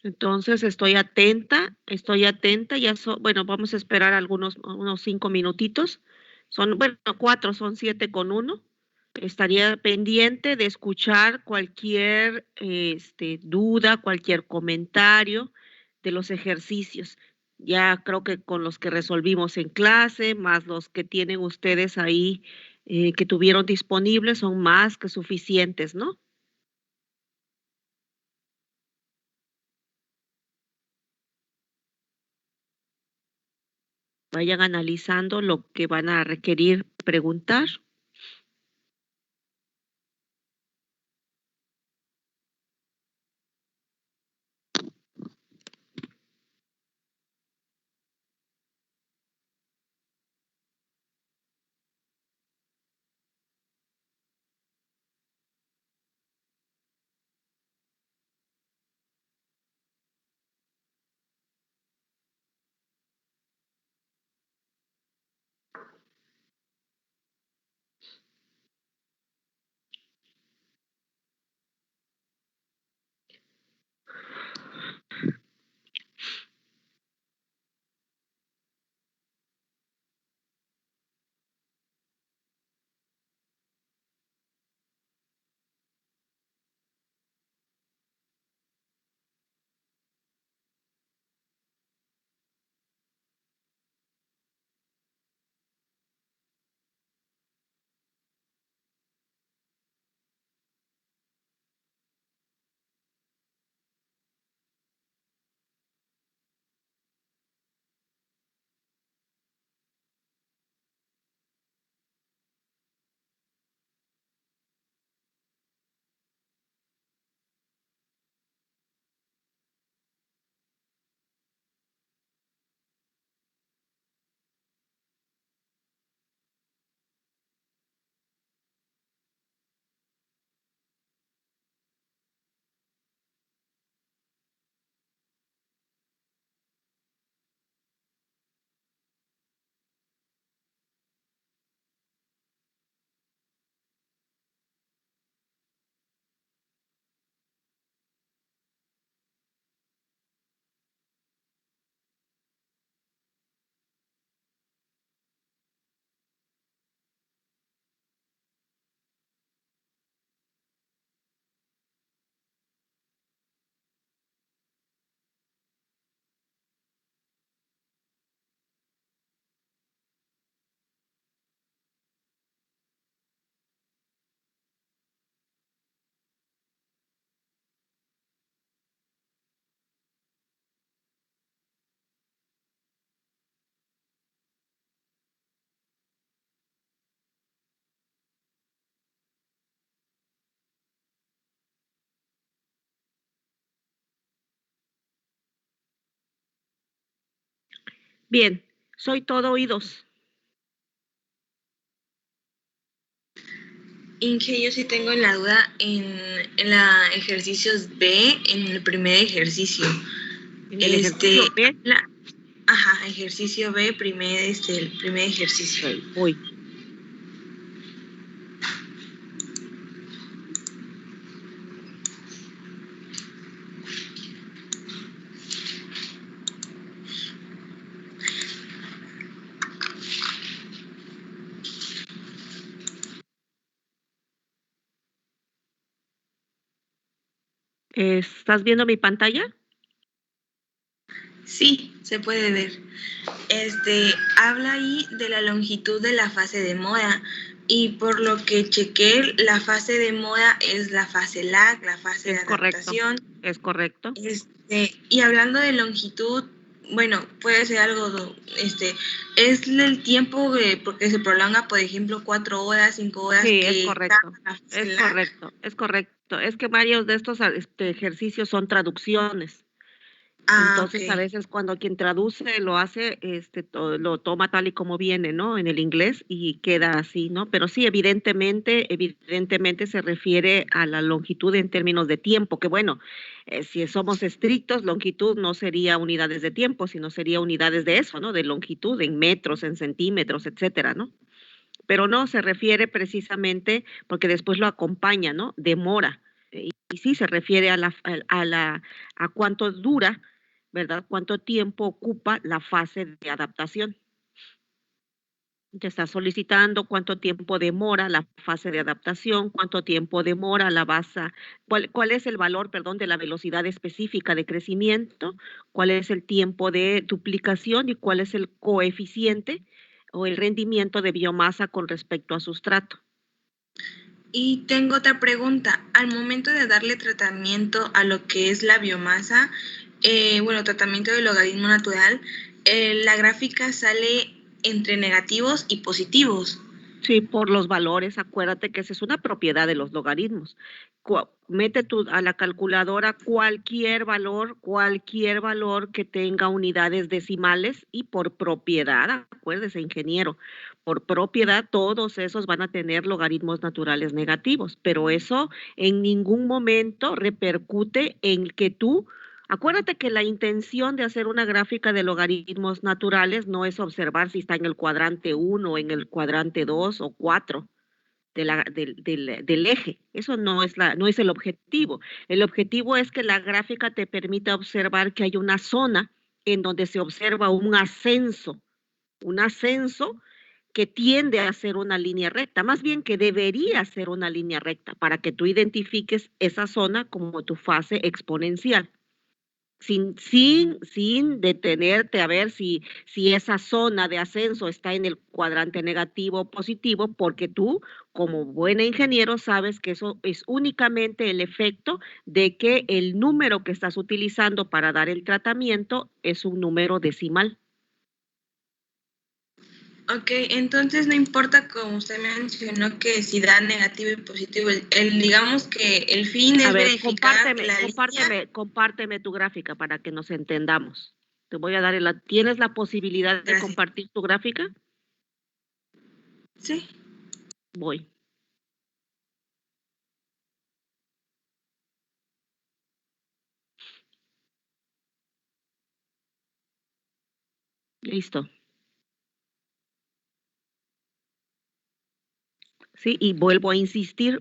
Entonces estoy atenta, bueno, vamos a esperar unos 5 minutitos. Bueno, 4, son 7 con 1. Estaría pendiente de escuchar cualquier duda, cualquier comentario de los ejercicios. Ya creo que con los que resolvimos en clase, más los que tienen ustedes ahí que tuvieron disponibles, son más que suficientes, ¿no? Vayan analizando lo que van a requerir preguntar. Bien, soy todo oídos. Inge, yo sí tengo la duda en la ejercicios B, en el primer ejercicio. En el ejercicio B. Ejercicio B, el primer ejercicio. Ok, voy. ¿Estás viendo mi pantalla? Sí, se puede ver. Habla ahí de la longitud de la fase de moda y por lo que chequé, la fase de moda es la fase lag, la fase de adaptación. Es correcto. Y hablando de longitud, bueno, puede ser algo, es el tiempo porque se prolonga, por ejemplo, 4 horas, 5 horas. Sí, que es correcto. Es correcto. Es correcto. Es que varios de estos ejercicios son traducciones. Entonces, a veces cuando quien traduce lo hace, lo toma tal y como viene, ¿no? En el inglés y queda así, ¿no? Pero sí, evidentemente se refiere a la longitud en términos de tiempo, que bueno, si somos estrictos, longitud no sería unidades de tiempo, sino sería unidades de eso, ¿no? De longitud en metros, en centímetros, etcétera, ¿no? Pero no, se refiere precisamente porque después lo acompaña, ¿no? Demora. Y sí, se refiere a cuánto dura, ¿verdad? Cuánto tiempo ocupa la fase de adaptación. Te está solicitando cuánto tiempo demora la fase de adaptación, cuánto tiempo demora la base, cuál es el valor, perdón, de la velocidad específica de crecimiento, cuál es el tiempo de duplicación y cuál es el coeficiente o el rendimiento de biomasa con respecto a sustrato. Y tengo otra pregunta. Al momento de darle tratamiento a lo que es la biomasa, bueno, tratamiento del logaritmo natural, la gráfica sale entre negativos y positivos. Sí, por los valores, acuérdate que esa es una propiedad de los logaritmos. Mete tú a la calculadora cualquier valor que tenga unidades decimales y por propiedad, acuérdese, ingeniero, por propiedad todos esos van a tener logaritmos naturales negativos, pero eso en ningún momento repercute en que tú. Acuérdate que la intención de hacer una gráfica de logaritmos naturales no es observar si está en el cuadrante 1, en el cuadrante 2 o 4 del eje. Eso no es el objetivo. El objetivo es que la gráfica te permita observar que hay una zona en donde se observa un ascenso que tiende a ser una línea recta, más bien que debería ser una línea recta, para que tú identifiques esa zona como tu fase exponencial sin detenerte a ver si esa zona de ascenso está en el cuadrante negativo o positivo, porque tú, como buena ingeniero, sabes que eso es únicamente el efecto de que el número que estás utilizando para dar el tratamiento es un número decimal. Ok, entonces no importa, como usted mencionó, que si da negativo y positivo, digamos que el fin es verificar que la línea... compárteme tu gráfica para que nos entendamos. Te voy a dar ¿tienes la posibilidad de Gracias. compartir tu gráfica? Sí. Voy. Listo. Sí, y vuelvo a insistir,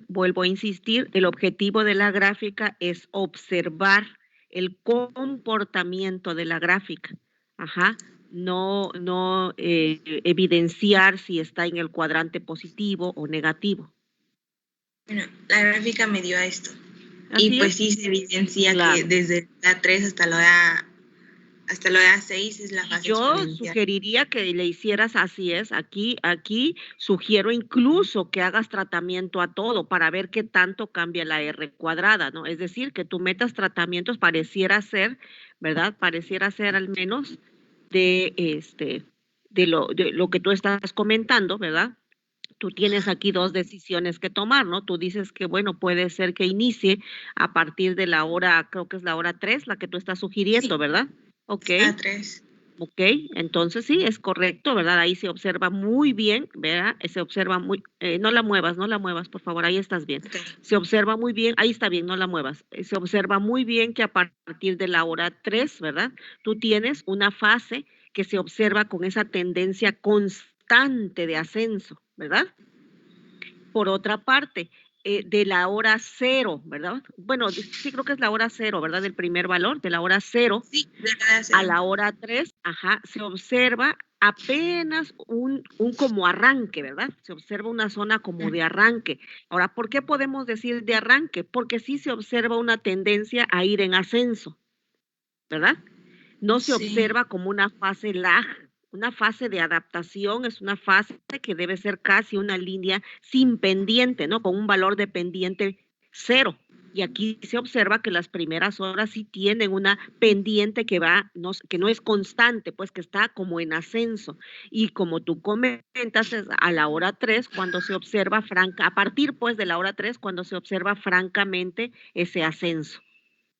el objetivo de la gráfica es observar el comportamiento de la gráfica. Ajá, no evidenciar si está en el cuadrante positivo o negativo. Bueno, la gráfica me dio esto. Así y pues es. sí se evidencia Claro. que desde la 3 hasta la 6 es la fase Yo exponencial. sugeriría que le hicieras así es, aquí sugiero incluso que hagas tratamiento a todo para ver qué tanto cambia la R cuadrada, ¿no? Es decir, que tú metas tratamientos pareciera ser, ¿verdad? Pareciera ser al menos de lo que tú estás comentando, ¿verdad? Tú tienes aquí dos decisiones que tomar, ¿no? Tú dices que, bueno, puede ser que inicie a partir de la hora, creo que es la hora 3, la que tú estás sugiriendo, Sí, ¿verdad? Ok. la 3. Ok, entonces sí, es correcto, ¿verdad? Ahí se observa muy bien, ¿verdad? Se observa muy, no la muevas, por favor, ahí estás bien. Okay. Se observa muy bien, ahí está bien, no la muevas. Se observa muy bien que a partir de la hora 3, ¿verdad? Tú tienes una fase que se observa con esa tendencia constante de ascenso, ¿verdad? Por otra parte, de la hora 0, ¿verdad? Bueno, sí creo que es la hora 0, ¿verdad? Del primer valor, de la hora 0 Sí, de la 0. a la hora 3, ajá, se observa apenas un como arranque, ¿verdad? Se observa una zona como de arranque. Ahora, ¿por qué podemos decir de arranque? Porque sí se observa una tendencia a ir en ascenso, ¿verdad? No se Sí. observa como una fase lag, una fase de adaptación, es una fase que debe ser casi una línea sin pendiente, ¿no? Con un valor de pendiente 0. Y aquí se observa que las primeras horas sí tienen una pendiente que no es constante, pues que está como en ascenso. Y como tú comentas, es a la hora 3, cuando se observa a partir pues de la hora 3, cuando se observa francamente ese ascenso.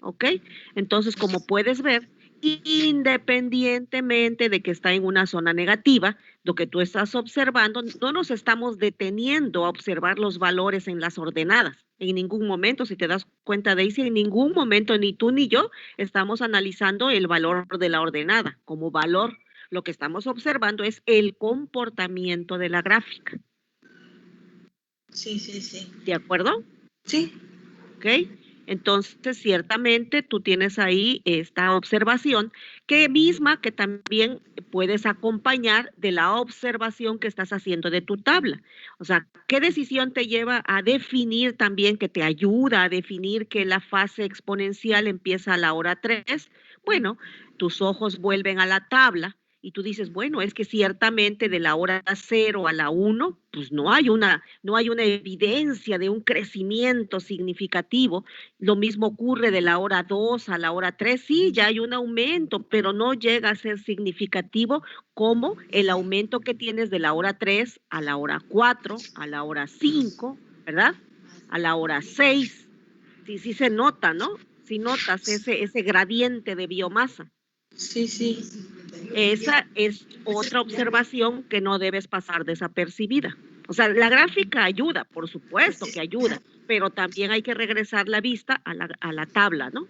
¿Ok? Entonces, como puedes ver, independientemente de que está en una zona negativa, lo que tú estás observando, no nos estamos deteniendo a observar los valores en las ordenadas. En ningún momento, si te das cuenta, Daisy, en ningún momento ni tú ni yo estamos analizando el valor de la ordenada como valor. Lo que estamos observando es el comportamiento de la gráfica. Sí, sí, sí. ¿De acuerdo? Sí. ¿Ok? Entonces, ciertamente tú tienes ahí esta observación que también puedes acompañar de la observación que estás haciendo de tu tabla. O sea, ¿qué decisión te lleva a definir también, que te ayuda a definir que la fase exponencial empieza a la hora 3? Bueno, tus ojos vuelven a la tabla y tú dices, bueno, es que ciertamente de la hora 0 a la 1, pues no hay una evidencia de un crecimiento significativo. Lo mismo ocurre de la hora 2 a la hora 3, sí, ya hay un aumento, pero no llega a ser significativo como el aumento que tienes de la hora 3 a la hora 4, a la hora 5, ¿verdad? A la hora 6. Sí se nota, ¿no? Sí notas ese gradiente de biomasa. Sí, sí. Esa es otra observación que no debes pasar desapercibida. O sea, la gráfica ayuda, por supuesto que ayuda, pero también hay que regresar la vista a la tabla, ¿no?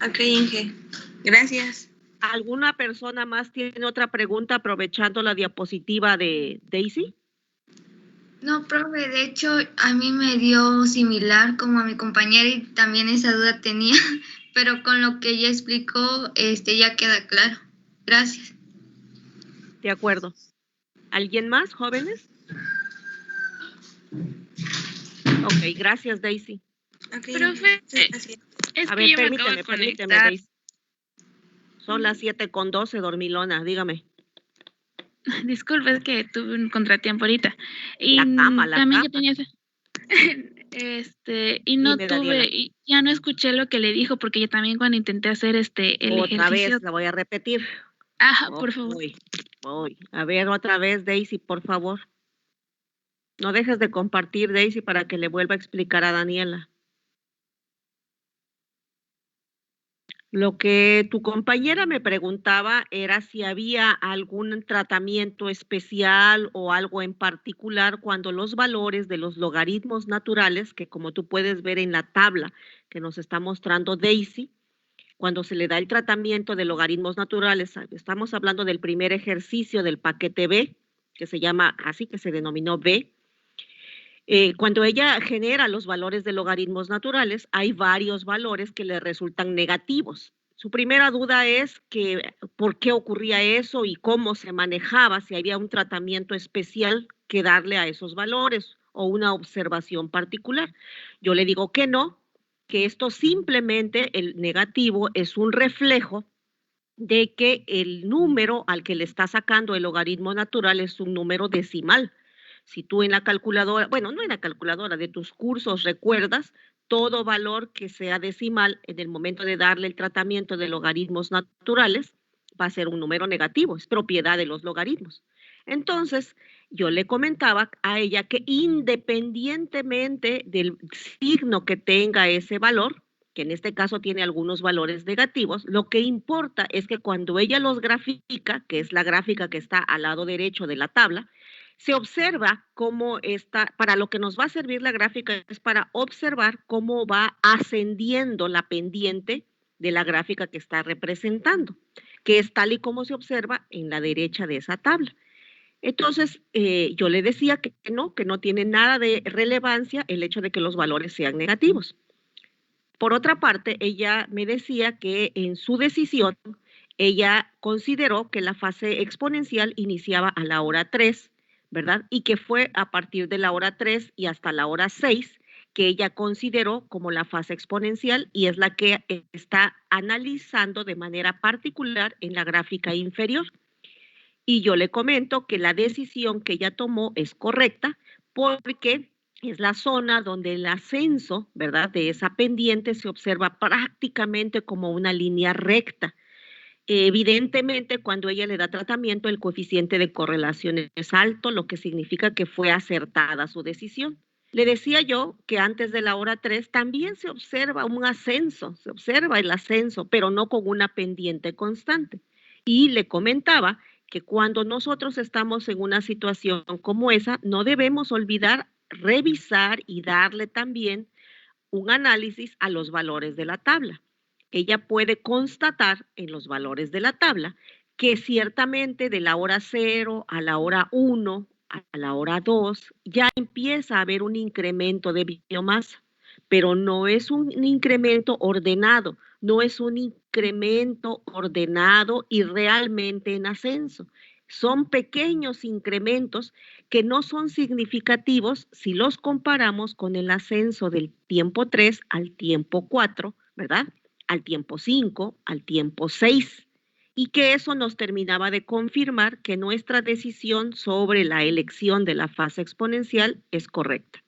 Ok, Inge. Gracias. ¿Alguna persona más tiene otra pregunta aprovechando la diapositiva de Daisy? No, profe, de hecho a mí me dio similar como a mi compañera y también esa duda tenía, pero con lo que ella explicó, ya queda claro. Gracias. De acuerdo. ¿Alguien más, jóvenes? Ok, gracias, Daisy. Okay, profe, gracias. es A que ver, yo me acabo de permíteme, conectar. Daisy. Son las 7:12, dormilona, dígame. Disculpe, es que tuve un contratiempo ahorita. Y La cama. también yo tenía y no Dime, Daniela. y ya no escuché lo que le dijo, porque yo también cuando intenté hacer el Otra ejercicio. vez, la voy a repetir. Ajá, por favor. Voy. A ver, otra vez, Daisy, por favor. No dejes de compartir, Daisy, para que le vuelva a explicar a Daniela. Lo que tu compañera me preguntaba era si había algún tratamiento especial o algo en particular cuando los valores de los logaritmos naturales, que como tú puedes ver en la tabla que nos está mostrando Daisy, cuando se le da el tratamiento de logaritmos naturales, estamos hablando del primer ejercicio del paquete B, que se llama así, que se denominó B. Cuando ella genera los valores de logaritmos naturales, hay varios valores que le resultan negativos. Su primera duda es que por qué ocurría eso y cómo se manejaba, si había un tratamiento especial que darle a esos valores o una observación particular. Yo le digo que no, que esto simplemente, el negativo, es un reflejo de que el número al que le está sacando el logaritmo natural es un número decimal. Si tú en la calculadora, bueno, no en la calculadora, de tus cursos recuerdas, todo valor que sea decimal en el momento de darle el tratamiento de logaritmos naturales va a ser un número negativo, es propiedad de los logaritmos. Entonces, yo le comentaba a ella que independientemente del signo que tenga ese valor, que en este caso tiene algunos valores negativos, lo que importa es que cuando ella los grafica, que es la gráfica que está al lado derecho de la tabla, se observa cómo está, para lo que nos va a servir la gráfica es para observar cómo va ascendiendo la pendiente de la gráfica que está representando, que es tal y como se observa en la derecha de esa tabla. Entonces, yo le decía que no tiene nada de relevancia el hecho de que los valores sean negativos. Por otra parte, ella me decía que en su decisión, ella consideró que la fase exponencial iniciaba a la hora 3, ¿verdad? Y que fue a partir de la hora 3 y hasta la hora 6 que ella consideró como la fase exponencial y es la que está analizando de manera particular en la gráfica inferior. Y yo le comento que la decisión que ella tomó es correcta porque es la zona donde el ascenso, ¿verdad?, de esa pendiente se observa prácticamente como una línea recta. Evidentemente, cuando ella le da tratamiento, el coeficiente de correlación es alto, lo que significa que fue acertada su decisión. Le decía yo que antes de la hora 3 también se observa un ascenso, se observa el ascenso, pero no con una pendiente constante. Y le comentaba que cuando nosotros estamos en una situación como esa, no debemos olvidar revisar y darle también un análisis a los valores de la tabla. Ella puede constatar en los valores de la tabla que ciertamente de la hora 0 a la hora 1, a la hora 2, ya empieza a haber un incremento de biomasa, pero no es un incremento ordenado, no es un incremento ordenado y realmente en ascenso. Son pequeños incrementos que no son significativos si los comparamos con el ascenso del tiempo 3 al tiempo 4, ¿verdad? Al tiempo 5, al tiempo 6. Y que eso nos terminaba de confirmar que nuestra decisión sobre la elección de la fase exponencial es correcta.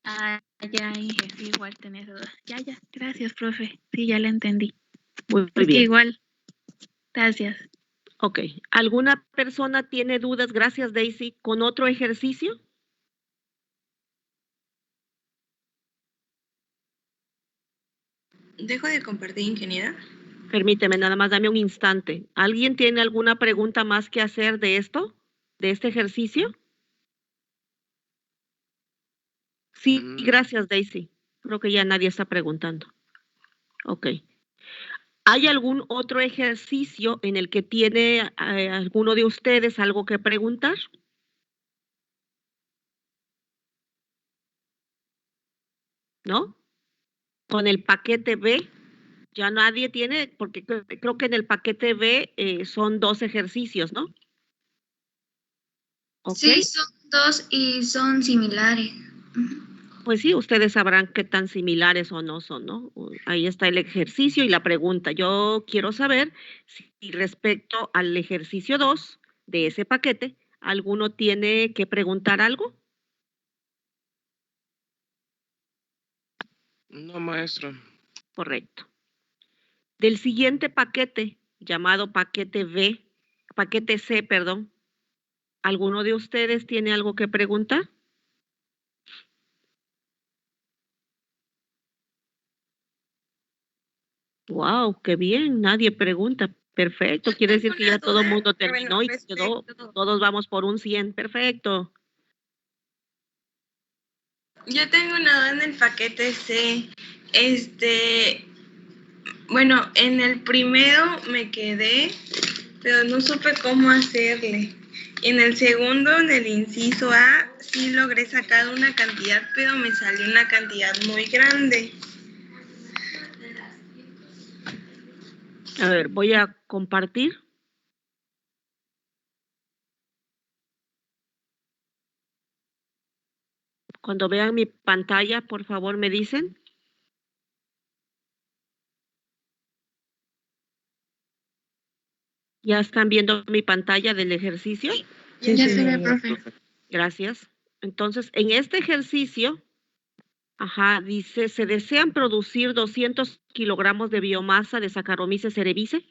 Ah, ya, Inge, sí, igual tenía esa duda. Ya, gracias, profe. Sí, ya la entendí. Muy Es que bien. igual, gracias. Ok. ¿Alguna persona tiene dudas, gracias Daisy, con otro ejercicio? Dejo de compartir, ingeniera. Permíteme, nada más dame un instante. ¿Alguien tiene alguna pregunta más que hacer de esto? ¿De este ejercicio? Sí, gracias Daisy. Creo que ya nadie está preguntando. Ok. ¿Hay algún otro ejercicio en el que tiene alguno de ustedes algo que preguntar? ¿No? Con el paquete B, ya nadie tiene, porque creo que en el paquete B son 2 ejercicios, ¿no? ¿Ok? Sí, son 2 y son similares. Pues sí, ustedes sabrán qué tan similares o no son, ¿no? Ahí está el ejercicio y la pregunta. Yo quiero saber si respecto al ejercicio 2 de ese paquete, ¿alguno tiene que preguntar algo? No, maestro. Correcto. Del siguiente paquete, llamado paquete C, perdón, ¿alguno de ustedes tiene algo que preguntar? Wow, qué bien, nadie pregunta. Perfecto, quiere decir que ya todo el mundo terminó y quedó, todos vamos por un 100. Perfecto. Yo tengo una duda en el paquete C. Bueno, en el primero me quedé, pero no supe cómo hacerle. En el segundo, en el inciso A, sí logré sacar una cantidad, pero me salió una cantidad muy grande. A ver, voy a compartir. Cuando vean mi pantalla, por favor, me dicen. ¿Ya están viendo mi pantalla del ejercicio? Sí, ya se ve, profe. Gracias. Entonces, en este ejercicio, dice, se desean producir 200 kilogramos de biomasa de Saccharomyces cerevisiae,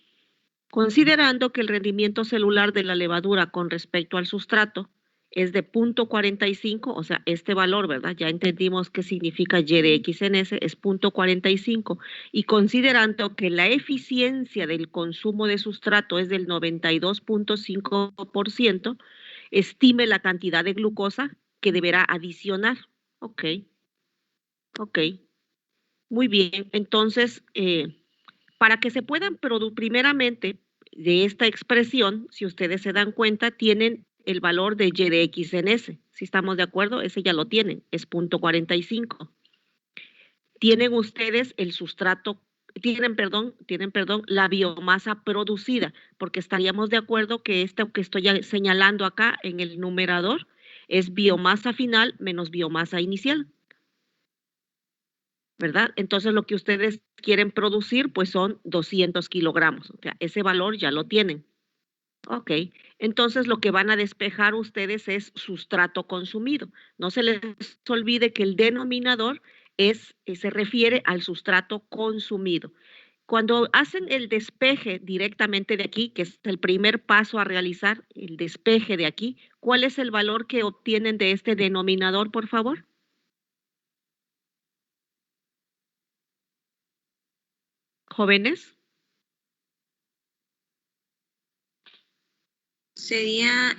considerando que el rendimiento celular de la levadura con respecto al sustrato es de 0.45, o sea, este valor, ¿verdad? Ya entendimos qué significa Y de X en S, es 0.45, y considerando que la eficiencia del consumo de sustrato es del 92.5%, estime la cantidad de glucosa que deberá adicionar. Ok, muy bien. Entonces, para que se puedan producir, primeramente, de esta expresión, si ustedes se dan cuenta, tienen el valor de Y de X en S. Si estamos de acuerdo, ese ya lo tienen, es 0.45. Tienen ustedes el sustrato, tienen, perdón, la biomasa producida, porque estaríamos de acuerdo que esto que estoy señalando acá en el numerador es biomasa final menos biomasa inicial, ¿verdad? Entonces lo que ustedes quieren producir pues son 200 kilogramos, o sea, ese valor ya lo tienen. Ok, entonces lo que van a despejar ustedes es sustrato consumido. No se les olvide que el denominador se refiere al sustrato consumido. Cuando hacen el despeje directamente de aquí, que es el primer paso a realizar, el despeje de aquí, ¿cuál es el valor que obtienen de este denominador, por favor? Jóvenes. Sería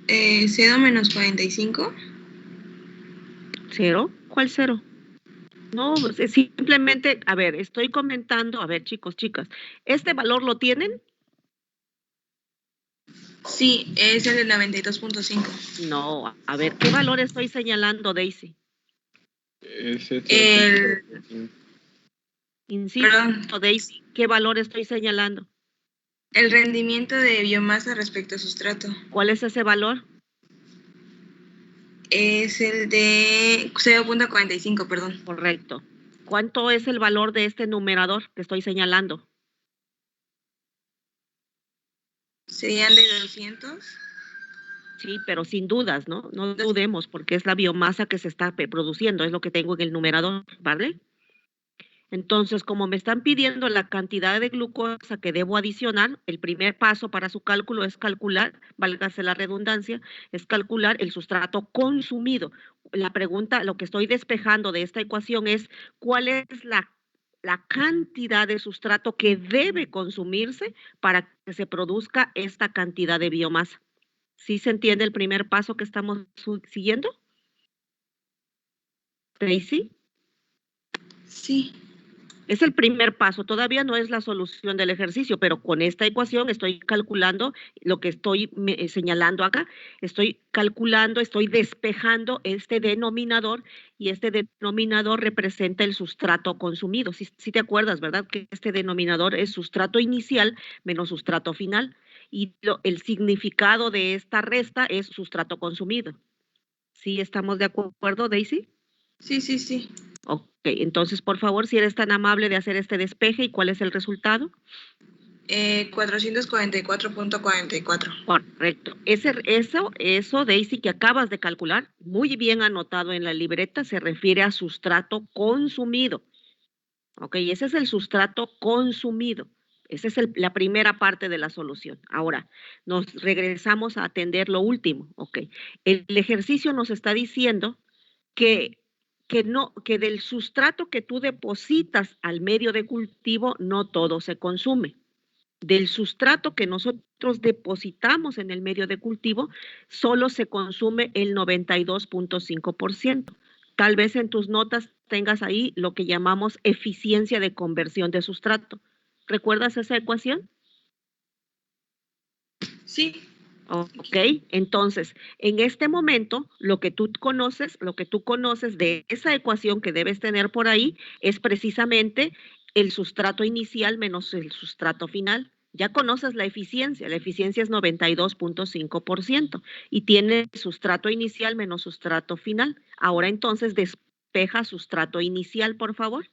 0 menos 45. ¿Cero? ¿Cuál cero? No, pues, simplemente, a ver, estoy comentando, a ver, chicos, chicas, ¿este valor lo tienen? Sí, es el de 92.5. No, a ver, ¿qué valor estoy señalando, Daisy? Ese El, Insisto, perdón, Daisy, ¿qué valor estoy señalando? el rendimiento de biomasa respecto a sustrato ¿Cuál es ese valor? es el de 0.45, perdón. Correcto. ¿Cuánto es el valor de este numerador que estoy señalando? Serían de 200. Sí, pero sin dudas, ¿no? No dudemos porque es la biomasa que se está produciendo, es lo que tengo en el numerador, ¿vale? Entonces, como me están pidiendo la cantidad de glucosa que debo adicionar, el primer paso para su cálculo es calcular, válgase la redundancia, es calcular el sustrato consumido. La pregunta, lo que estoy despejando de esta ecuación es cuál es la cantidad de sustrato que debe consumirse para que se produzca esta cantidad de biomasa. ¿Sí se entiende el primer paso que estamos siguiendo? Tracy. Sí. Es el primer paso, todavía no es la solución del ejercicio, pero con esta ecuación estoy calculando lo que estoy señalando acá, estoy calculando, estoy despejando este denominador y este denominador representa el sustrato consumido. Si te acuerdas, ¿verdad? Que este denominador es sustrato inicial menos sustrato final y el significado de esta resta es sustrato consumido. ¿Sí estamos de acuerdo, Daisy? Sí, sí, sí. Ok, entonces, por favor, si eres tan amable de hacer este despeje, ¿y cuál es el resultado? 444.44. Correcto. Eso, Daisy, que acabas de calcular, muy bien anotado en la libreta, se refiere a sustrato consumido. Ok, ese es el sustrato consumido. Esa es la primera parte de la solución. Ahora, nos regresamos a atender lo último. Ok, el ejercicio nos está diciendo que del sustrato que tú depositas al medio de cultivo, no todo se consume. Del sustrato que nosotros depositamos en el medio de cultivo, solo se consume el 92.5%. Tal vez en tus notas tengas ahí lo que llamamos eficiencia de conversión de sustrato. ¿Recuerdas esa ecuación? Sí. Ok, entonces, en este momento, lo que tú conoces de esa ecuación que debes tener por ahí es precisamente el sustrato inicial menos el sustrato final. Ya conoces la eficiencia es 92.5% y tiene sustrato inicial menos sustrato final. Ahora entonces despeja sustrato inicial, por favor.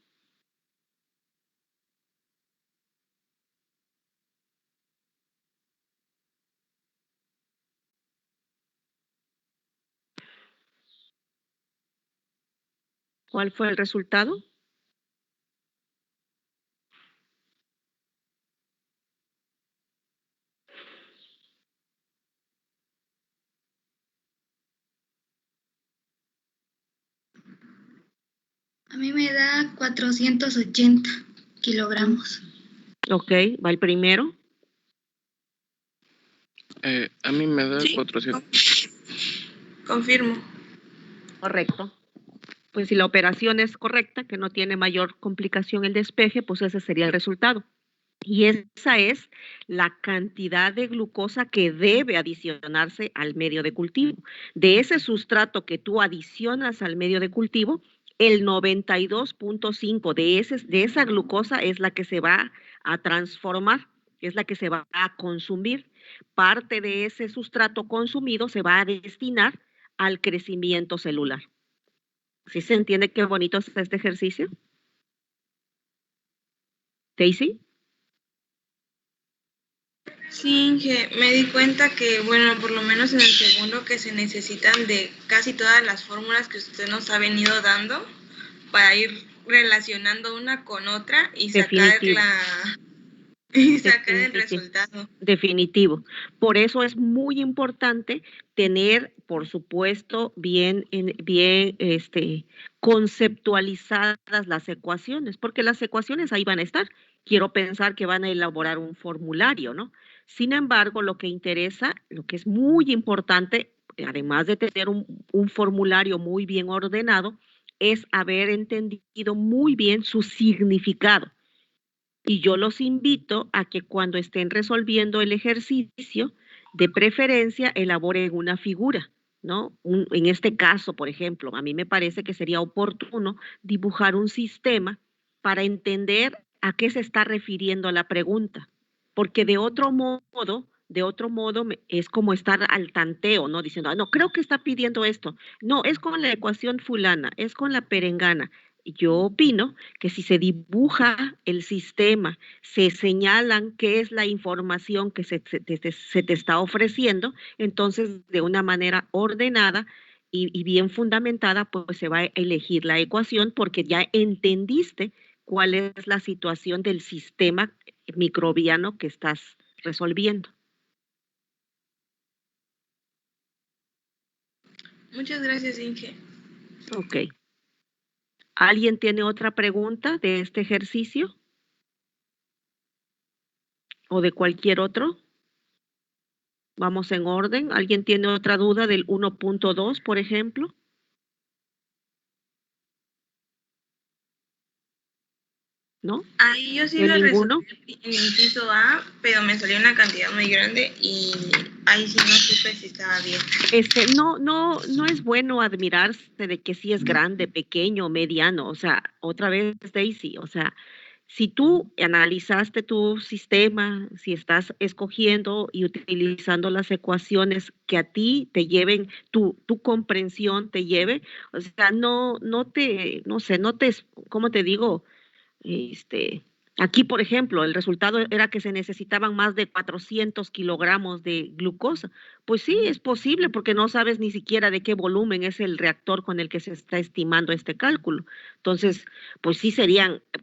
¿Cuál fue el resultado? A mí me da 480 kilogramos. Ok, va el primero. A mí me da Sí. 400. Confirmo. Correcto. Pues si la operación es correcta, que no tiene mayor complicación el despeje, pues ese sería el resultado. Y esa es la cantidad de glucosa que debe adicionarse al medio de cultivo. De ese sustrato que tú adicionas al medio de cultivo, el 92.5 de esa glucosa es la que se va a transformar, es la que se va a consumir. Parte de ese sustrato consumido se va a destinar al crecimiento celular. ¿Sí se entiende qué bonito es este ejercicio? Daisy. Sí, Inge, me di cuenta que, bueno, por lo menos en el segundo que se necesitan de casi todas las fórmulas que usted nos ha venido dando para ir relacionando una con otra y sacar el resultado. Definitivo. Por eso es muy importante tener, por supuesto, bien conceptualizadas las ecuaciones, porque las ecuaciones ahí van a estar. Quiero pensar que van a elaborar un formulario, ¿no? Sin embargo, lo que interesa, lo que es muy importante, además de tener un formulario muy bien ordenado, es haber entendido muy bien su significado. Y yo los invito a que cuando estén resolviendo el ejercicio, de preferencia elaboren una figura, ¿no? En este caso, por ejemplo, a mí me parece que sería oportuno dibujar un sistema para entender a qué se está refiriendo la pregunta, porque de otro modo es como estar al tanteo, ¿no? Diciendo, "Ah, no, creo que está pidiendo esto. No, es con la ecuación fulana, es con la perengana". Yo opino que si se dibuja el sistema, se señalan qué es la información que se te está ofreciendo, entonces de una manera ordenada y bien fundamentada, pues se va a elegir la ecuación porque ya entendiste cuál es la situación del sistema microbiano que estás resolviendo. Muchas gracias, Inge. Ok. ¿Alguien tiene otra pregunta de este ejercicio? ¿O de cualquier otro? Vamos en orden. ¿Alguien tiene otra duda del 1.2, por ejemplo? ¿No? Ahí yo sí ¿De lo ninguno? resolví en el inciso A, pero me salió una cantidad muy grande y ahí sí no supe si estaba bien. No es bueno admirarse de que si es grande, pequeño, mediano. O sea, otra vez, Daisy, o sea, si tú analizaste tu sistema, si estás escogiendo y utilizando las ecuaciones que a ti te lleven, tu comprensión te lleve, o sea, no sé, ¿cómo te digo? Aquí, por ejemplo, el resultado era que se necesitaban más de 400 kilogramos de glucosa. Pues sí, es posible porque no sabes ni siquiera de qué volumen es el reactor con el que se está estimando este cálculo. Entonces, pues sí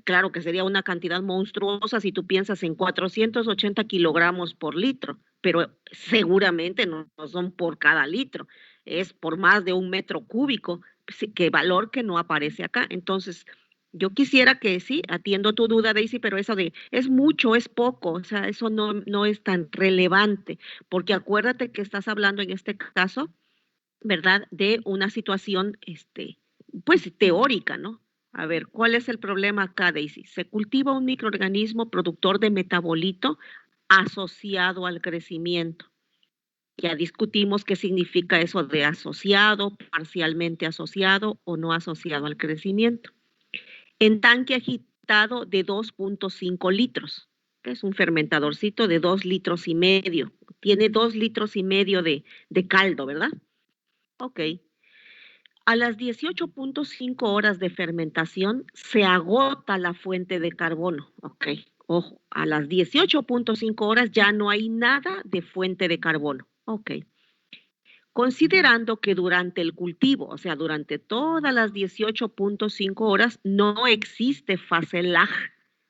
claro que sería una cantidad monstruosa si tú piensas en 480 kilogramos por litro, pero seguramente no son por cada litro, es por más de 1 metro cúbico, sí, que valor que no aparece acá. Entonces, yo quisiera que sí, atiendo tu duda, Daisy, pero eso de es mucho, es poco, o sea, eso no es tan relevante, porque acuérdate que estás hablando en este caso, ¿verdad?, de una situación, pues teórica, ¿no? A ver, ¿cuál es el problema acá, Daisy? Se cultiva un microorganismo productor de metabolito asociado al crecimiento. Ya discutimos qué significa eso de asociado, parcialmente asociado o no asociado al crecimiento. En tanque agitado de 2.5 litros, que es un fermentadorcito de 2,5 litros. Tiene 2,5 litros de caldo, ¿verdad? Ok. A las 18.5 horas de fermentación se agota la fuente de carbono. Ok. Ojo, a las 18.5 horas ya no hay nada de fuente de carbono. Ok. Considerando que durante el cultivo, o sea, durante todas las 18.5 horas, no existe fase lag.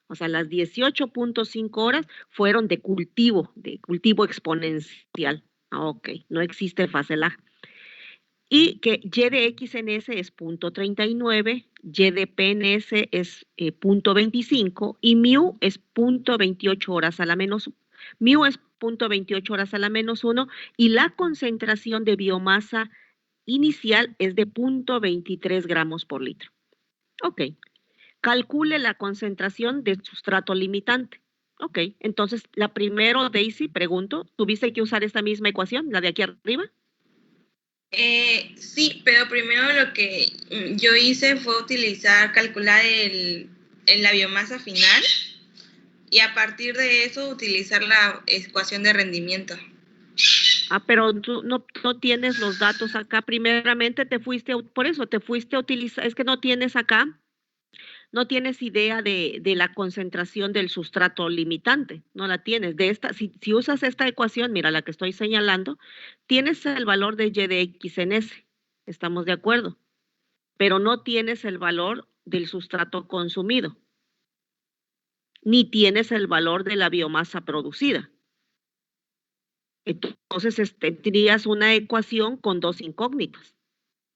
O sea, las 18.5 horas fueron de cultivo exponencial. Ok, no existe fase lag. Y que Y de X en S es 0.39, Y de P en S es 0.25 y mu es 0.28 horas a la menos, mu es 0.28 horas a la menos 1 y la concentración de biomasa inicial es de 0.23 gramos por litro. Ok, calcule la concentración de sustrato limitante. Ok, entonces la primero, Daisy, pregunto, ¿tuviste que usar esta misma ecuación, la de aquí arriba? Sí, pero primero lo que yo hice fue calcular la biomasa final y a partir de eso utilizar la ecuación de rendimiento. Ah, pero tú no tienes los datos acá. Primeramente por eso te fuiste a utilizar, es que no tienes acá, no tienes idea de la concentración del sustrato limitante, no la tienes. Si usas esta ecuación, mira la que estoy señalando, tienes el valor de Y de X en S, estamos de acuerdo, pero no tienes el valor del sustrato consumido, ni tienes el valor de la biomasa producida. Entonces tendrías una ecuación con dos incógnitas.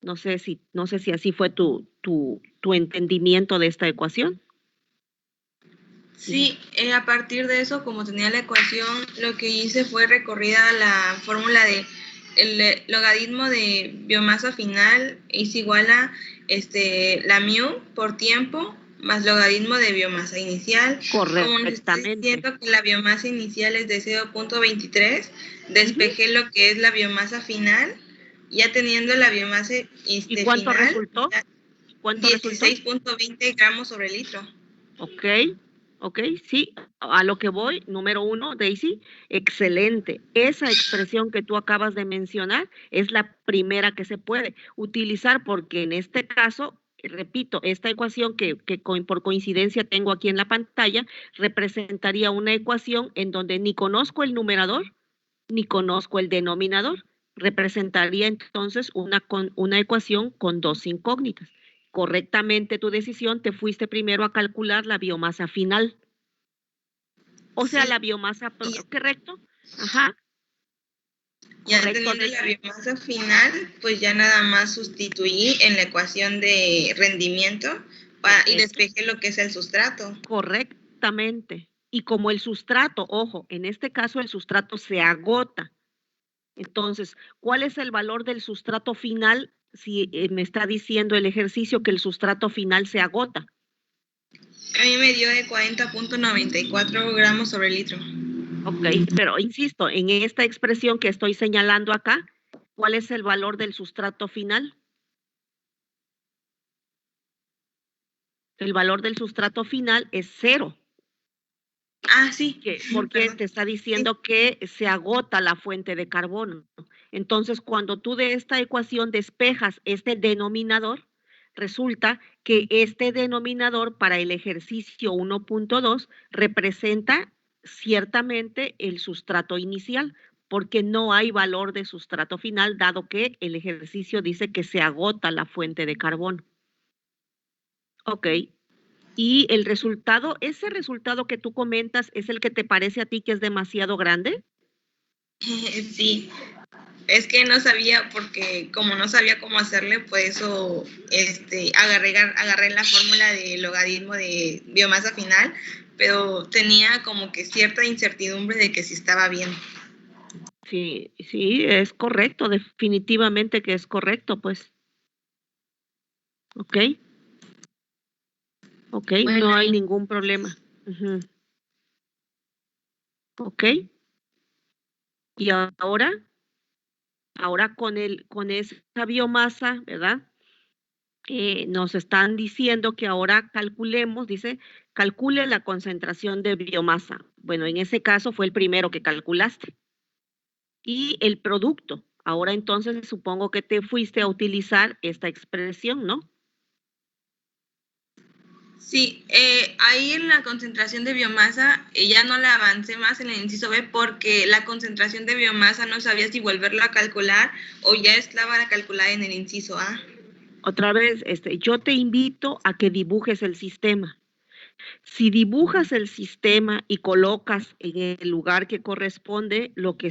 No sé si así fue tu entendimiento de esta ecuación. Sí, a partir de eso, como tenía la ecuación, lo que hice fue recorrida la fórmula de el logaritmo de biomasa final es igual a la mu por tiempo más logaritmo de biomasa inicial. Como nos está Correctamente. diciendo que la biomasa inicial es de 0.23, despejé lo que es la biomasa final, ya teniendo la biomasa ¿Y cuánto final, resultó? ¿Cuánto resultó? 16.20 gramos sobre litro. Ok, sí, a lo que voy, número 1, Daisy, excelente. Esa expresión que tú acabas de mencionar es la primera que se puede utilizar porque en este caso, repito, esta ecuación que por coincidencia tengo aquí en la pantalla, representaría una ecuación en donde ni conozco el numerador ni conozco el denominador. Representaría entonces una ecuación con dos incógnitas. Correctamente tu decisión, te fuiste primero a calcular la biomasa final. O sea, Sí. la biomasa, ¿correcto? Ajá. Ya Correcto, teniendo la Daisy. biomasa final, pues ya nada más sustituí en la ecuación de rendimiento y despejé lo que es el sustrato. Correctamente. Y como el sustrato, ojo, en este caso el sustrato se agota. Entonces, ¿cuál es el valor del sustrato final si me está diciendo el ejercicio que el sustrato final se agota? A mí me dio de 40.94 gramos sobre litro. Ok, pero insisto, en esta expresión que estoy señalando acá, ¿cuál es el valor del sustrato final? El valor del sustrato final es 0. Ah, sí. Porque Perdón. te está diciendo que se agota la fuente de carbono. Entonces, cuando tú de esta ecuación despejas este denominador, resulta que este denominador para el ejercicio 1.2 representa ciertamente el sustrato inicial, porque no hay valor de sustrato final, dado que el ejercicio dice que se agota la fuente de carbono. Ok. Y el resultado, ese resultado que tú comentas, ¿es el que te parece a ti que es demasiado grande? Sí, es que no sabía, porque como no sabía cómo hacerle, pues eso agarré la fórmula de logaritmo de biomasa final, pero tenía como que cierta incertidumbre de que si estaba bien. Sí, sí, es correcto, definitivamente que es correcto, pues. Ok, ok, Bueno, no hay ningún problema. Ujú. Ok, y ahora con esa biomasa, ¿verdad? Nos están diciendo que ahora calculemos, dice, calcule la concentración de biomasa. Bueno, en ese caso fue el primero que calculaste. Y el producto. Ahora entonces supongo que te fuiste a utilizar esta expresión, ¿no? Sí, ahí en la concentración de biomasa ya no la avancé más en el inciso B porque la concentración de biomasa no sabía si volverlo a calcular o ya estaba calculada en el inciso A. Otra vez, yo te invito a que dibujes el sistema. Si dibujas el sistema y colocas en el lugar que corresponde lo que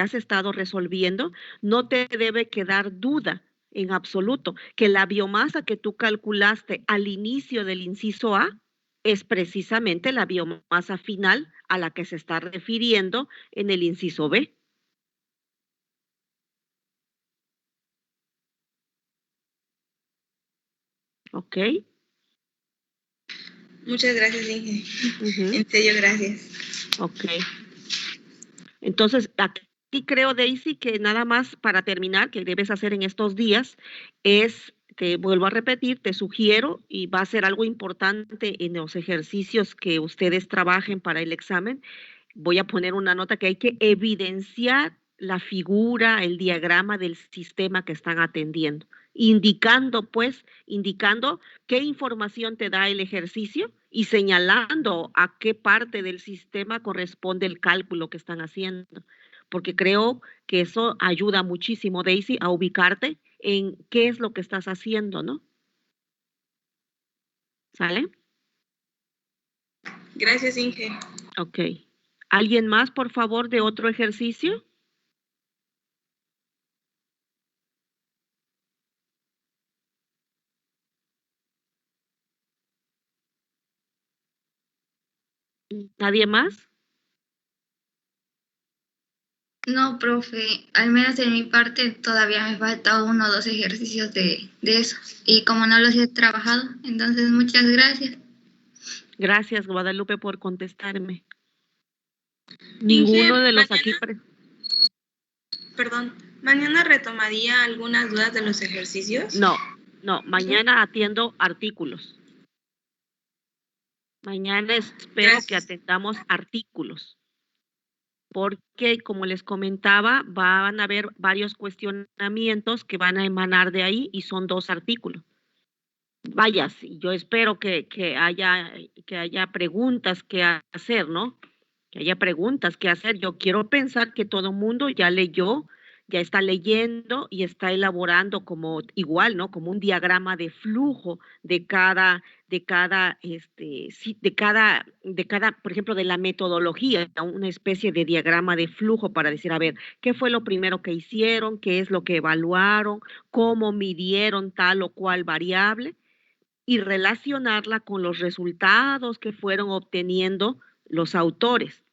has estado resolviendo, no te debe quedar duda en absoluto que la biomasa que tú calculaste al inicio del inciso A es precisamente la biomasa final a la que se está refiriendo en el inciso B. ¿Ok? Muchas gracias, Inge. Ujú. En serio, gracias. Ok. Entonces, aquí creo, Daisy, que nada más para terminar, que debes hacer en estos días, es, te vuelvo a repetir, te sugiero, y va a ser algo importante en los ejercicios que ustedes trabajen para el examen, voy a poner una nota que hay que evidenciar la figura, el diagrama del sistema que están atendiendo, indicando qué información te da el ejercicio y señalando a qué parte del sistema corresponde el cálculo que están haciendo. Porque creo que eso ayuda muchísimo, Daisy, a ubicarte en qué es lo que estás haciendo, ¿no? ¿Sale? Gracias, Inge. Ok. ¿Alguien más, por favor, de otro ejercicio? ¿Nadie más? No, profe, al menos de mi parte todavía me falta 1 o 2 ejercicios de eso. Y como no los he trabajado, entonces muchas gracias. Gracias, Guadalupe, por contestarme. Inge, Ninguno de los aquí perdón, ¿mañana retomaría algunas dudas de los ejercicios? No, mañana atiendo artículos. Mañana espero que atendamos artículos, porque como les comentaba, van a haber varios cuestionamientos que van a emanar de ahí y son 2 artículos. Vaya, sí, yo espero que haya preguntas que hacer, ¿no? Que haya preguntas que hacer. Yo quiero pensar que todo el mundo ya leyó, ya está leyendo y está elaborando como igual, ¿no? Como un diagrama de flujo de cada, por ejemplo, de la metodología, una especie de diagrama de flujo para decir, a ver, ¿qué fue lo primero que hicieron? ¿Qué es lo que evaluaron? ¿Cómo midieron tal o cual variable? Y relacionarla con los resultados que fueron obteniendo los autores.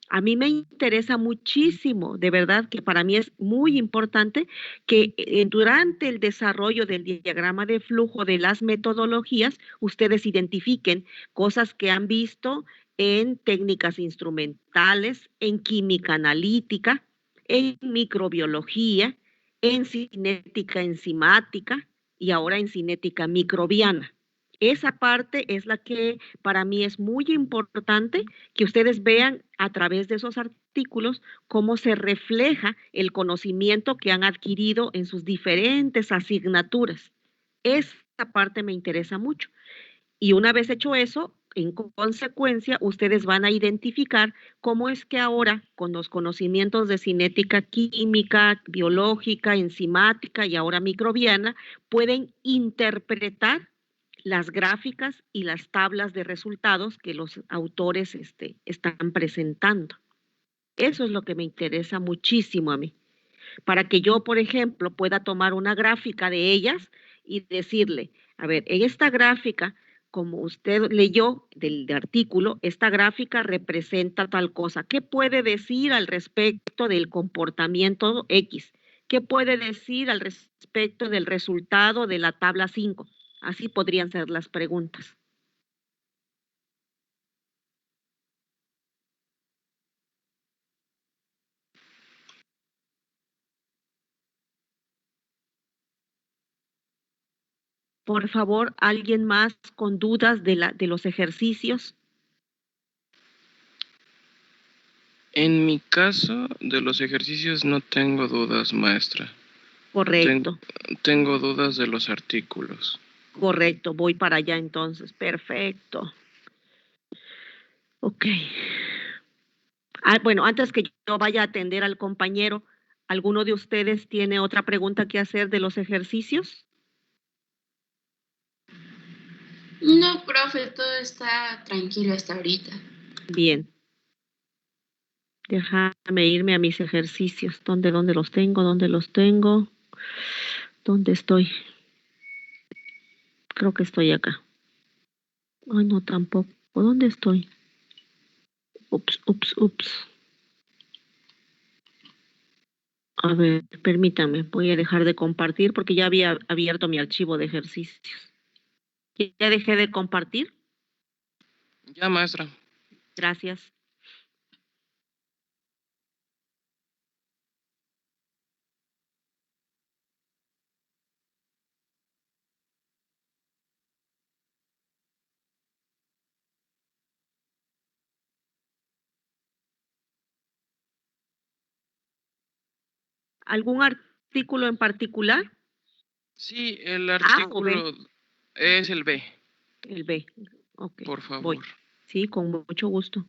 A mí me interesa muchísimo, de verdad que para mí es muy importante que durante el desarrollo del diagrama de flujo de las metodologías, ustedes identifiquen cosas que han visto en técnicas instrumentales, en química analítica, en microbiología, en cinética enzimática y ahora en cinética microbiana. Esa parte es la que para mí es muy importante que ustedes vean a través de esos artículos cómo se refleja el conocimiento que han adquirido en sus diferentes asignaturas. Esta parte me interesa mucho. Y una vez hecho eso, en consecuencia, ustedes van a identificar cómo es que ahora, con los conocimientos de cinética química, biológica, enzimática y ahora microbiana, pueden interpretar las gráficas y las tablas de resultados que los autores están presentando. Eso es lo que me interesa muchísimo a mí, para que yo, por ejemplo, pueda tomar una gráfica de ellas y decirle, a ver, en esta gráfica, como usted leyó del artículo, esta gráfica representa tal cosa. ¿Qué puede decir al respecto del comportamiento X? ¿Qué puede decir al respecto del resultado de la tabla 5? Así podrían ser las preguntas. Por favor, ¿alguien más con dudas de los ejercicios? En mi caso, de los ejercicios no tengo dudas, maestra. Correcto. Tengo dudas de los artículos. Correcto, voy para allá entonces. Perfecto. Ok. Bueno, antes que yo vaya a atender al compañero, ¿alguno de ustedes tiene otra pregunta que hacer de los ejercicios? No, profe, todo está tranquilo hasta ahorita. Bien. Déjame irme a mis ejercicios. ¿Dónde los tengo? ¿Dónde los tengo? ¿Dónde estoy? Creo que estoy acá. Ay, no, tampoco. ¿Dónde estoy? Ups. A ver, permítame, voy a dejar de compartir porque ya había abierto mi archivo de ejercicios. ¿Ya dejé de compartir? Ya, maestra. Gracias. ¿Algún artículo en particular? Sí, el ¿O B? artículo es el B. El B. Ok. Por favor. Voy. Sí, con mucho gusto.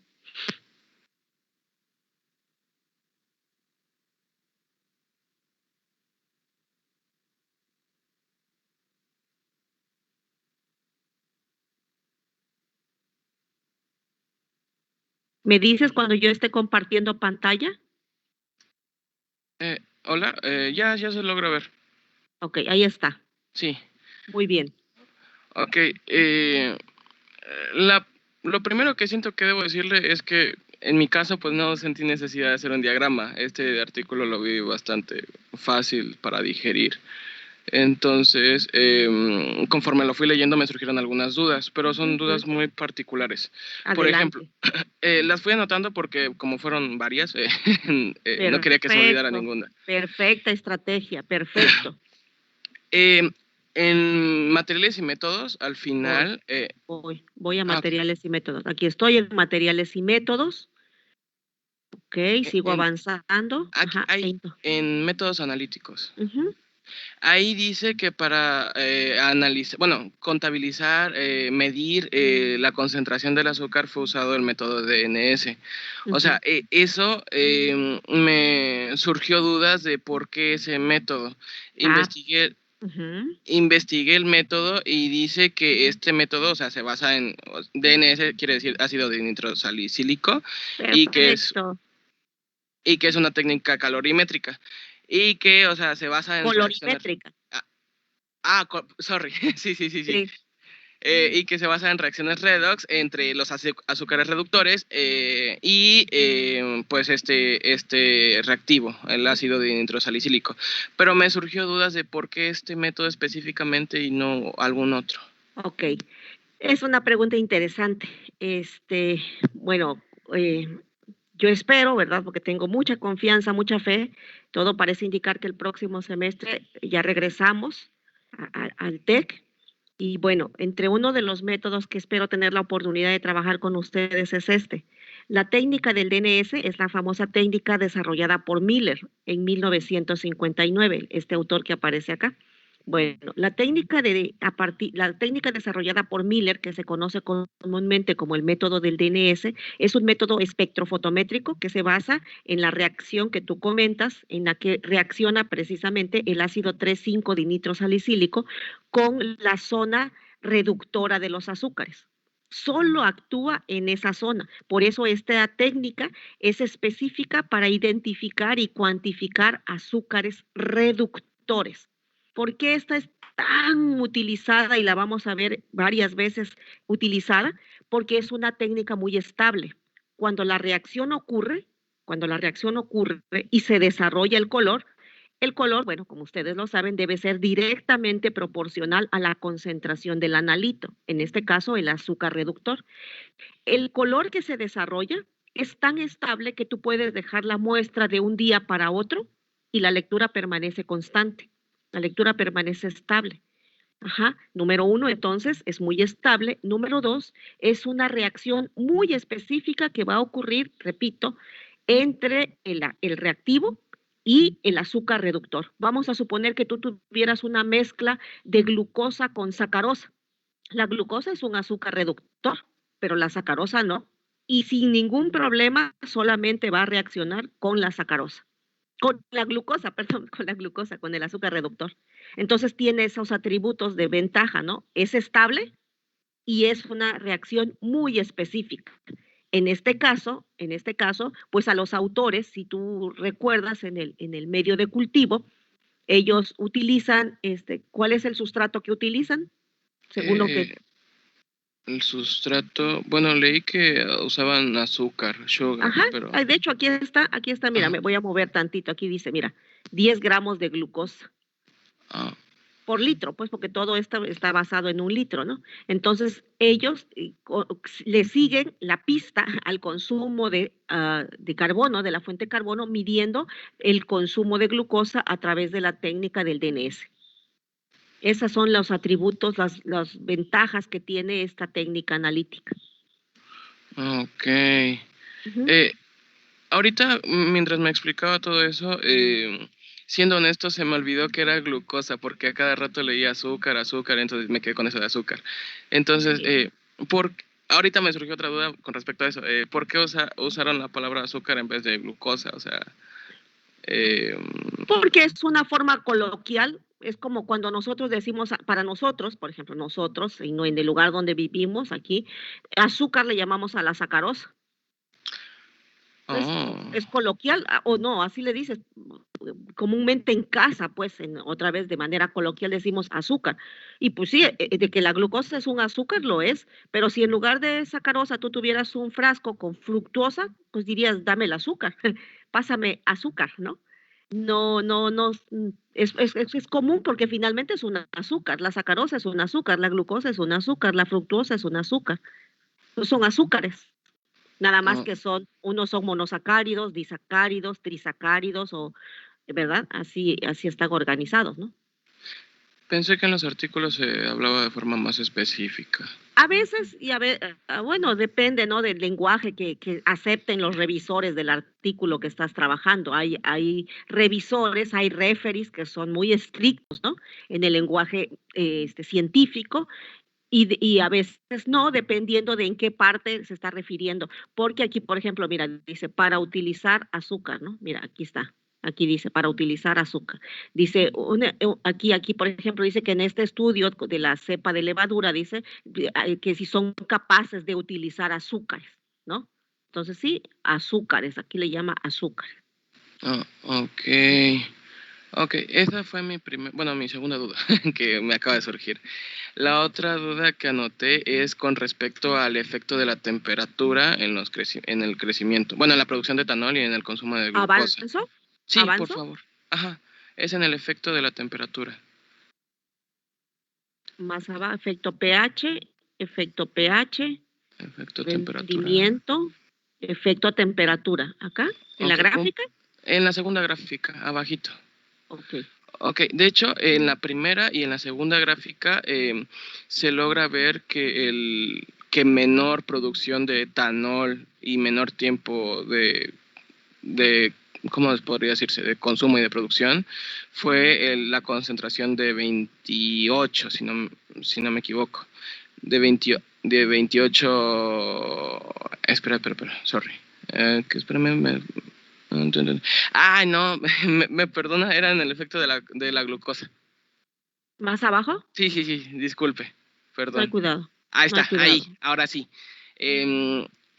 ¿Me dices cuando yo esté compartiendo pantalla? Hola, ya se logra ver. Ok, ahí está. Sí. Muy bien. Ok, lo primero que siento que debo decirle es que en mi caso, pues no sentí necesidad de hacer un diagrama. Este artículo lo vi bastante fácil para digerir. Entonces, conforme lo fui leyendo me surgieron algunas dudas, pero son dudas muy particulares. Por ejemplo, las fui anotando porque como fueron varias, no quería que se me olvidara ninguna. Perfecta estrategia, perfecto. En materiales y métodos, al final... Voy a materiales y métodos. Aquí estoy en materiales y métodos. Ok, sigo avanzando. En métodos analíticos. Ahí dice que para analizar, bueno, contabilizar, medir la concentración del azúcar fue usado el método DNS. O sea, eso me surgió dudas de por qué ese método. Investigué el método y dice que este método, o sea, se basa en DNS, quiere decir ácido dinitrosalicílico, y que es una técnica calorimétrica. Y que, o sea, se basa en... Colorimétrica. Sorry. Sí. Y que se basa en reacciones redox entre los azúcares reductores pues este reactivo, el ácido dinitrosalicílico. Pero me surgió dudas de por qué este método específicamente y no algún otro. Ok, es una pregunta interesante. Bueno, yo espero, ¿verdad? Porque tengo mucha confianza, mucha fe. Todo parece indicar que el próximo semestre ya regresamos al TEC. Y bueno, entre uno de los métodos que espero tener la oportunidad de trabajar con ustedes es este. La técnica del DNS es la famosa técnica desarrollada por Miller en 1959, este autor que aparece acá. Bueno, la técnica desarrollada por Miller, que se conoce comúnmente como el método del DNS, es un método espectrofotométrico que se basa en la reacción que tú comentas, en la que reacciona precisamente el ácido 3,5-dinitrosalicílico con la zona reductora de los azúcares. Solo actúa en esa zona. Por eso esta técnica es específica para identificar y cuantificar azúcares reductores. ¿Por qué esta es tan utilizada y la vamos a ver varias veces utilizada? Porque es una técnica muy estable. Cuando la reacción ocurre y se desarrolla el color, bueno, como ustedes lo saben, debe ser directamente proporcional a la concentración del analito, en este caso el azúcar reductor. El color que se desarrolla es tan estable que tú puedes dejar la muestra de un día para otro y la lectura permanece constante. La lectura permanece estable. Número 1, entonces, es muy estable. Número 2, es una reacción muy específica que va a ocurrir, repito, entre el reactivo y el azúcar reductor. Vamos a suponer que tú tuvieras una mezcla de glucosa con sacarosa. La glucosa es un azúcar reductor, pero la sacarosa no. Y sin ningún problema solamente va a reaccionar con la sacarosa. Con el azúcar reductor. Entonces tiene esos atributos de ventaja, ¿no? Es estable y es una reacción muy específica. En este caso, pues a los autores, si tú recuerdas en el medio de cultivo, ellos utilizan, ¿cuál es el sustrato que utilizan? Según lo que... El sustrato, bueno, leí que usaban azúcar, sugar, pero... De hecho, aquí está, mira, me voy a mover tantito, aquí dice, mira, 10 gramos de glucosa por litro, pues porque todo esto está basado en 1 litro, ¿no? Entonces, ellos le siguen la pista al consumo de carbono, de la fuente de carbono, midiendo el consumo de glucosa a través de la técnica del DNS. Esas son los atributos, las ventajas que tiene esta técnica analítica. Ok. Ahorita, mientras me explicaba todo eso, siendo honesto, se me olvidó que era glucosa, porque a cada rato leía azúcar, entonces me quedé con eso de azúcar. Entonces, ahorita me surgió otra duda con respecto a eso. ¿Por qué usaron la palabra azúcar en vez de glucosa? O sea... Porque es una forma coloquial. Es como cuando nosotros decimos, para nosotros, por ejemplo, nosotros, y no en el lugar donde vivimos, aquí, azúcar le llamamos a la sacarosa. Oh. Es coloquial, o no, así le dices, comúnmente en casa, pues, otra vez de manera coloquial decimos azúcar. Y pues sí, de que la glucosa es un azúcar, lo es, pero si en lugar de sacarosa tú tuvieras un frasco con fructuosa, pues dirías, dame el azúcar, pásame azúcar, ¿no? No, no, no, es común porque finalmente es un azúcar. La sacarosa es un azúcar, la glucosa es un azúcar, la fructuosa es un azúcar. No son azúcares. Nada más Oh, que unos son monosacáridos, disacáridos, trisacáridos, o, ¿verdad? Así están organizados, ¿no? pensé que en los artículos se hablaba de forma más específica. A veces, bueno, depende, ¿no? Del lenguaje que acepten los revisores del artículo que estás trabajando. Hay revisores, hay referees que son muy estrictos, ¿no? En el lenguaje científico, y a veces no, dependiendo de en qué parte se está refiriendo. Porque aquí, por ejemplo, mira, dice para utilizar azúcar, ¿no? Mira, aquí está. Aquí dice para utilizar azúcar. Dice, aquí, por ejemplo, dice que en este estudio de la cepa de levadura, dice que si son capaces de utilizar azúcares, ¿no? Entonces sí, azúcares, aquí le llama azúcar. Oh, ok. Ok, esa fue mi segunda duda que me acaba de surgir. La otra duda que anoté es con respecto al efecto de la temperatura en el crecimiento, bueno, en la producción de etanol y en el consumo de glucosa. ¿Avanzo? Sí, por ¿Avanzo? favor. Ajá, es en el efecto de la temperatura. Más abajo, efecto pH, Efecto temperatura. rendimiento, efecto temperatura. ¿Acá? ¿En la Ok, gráfica? en la segunda gráfica, abajito. Ok. Ok, de hecho, en la primera y en la segunda gráfica se logra ver que menor producción de etanol y menor tiempo de ¿cómo podría decirse?, de consumo y de producción, fue la concentración de 28, si no me equivoco, de 28, espera, sorry, que espérame, ay, no, me perdona, era en el efecto de la glucosa. ¿Más abajo? Sí, disculpe, No hay perdón. cuidado. Ahí No hay está, ahí, cuidado. ahora sí.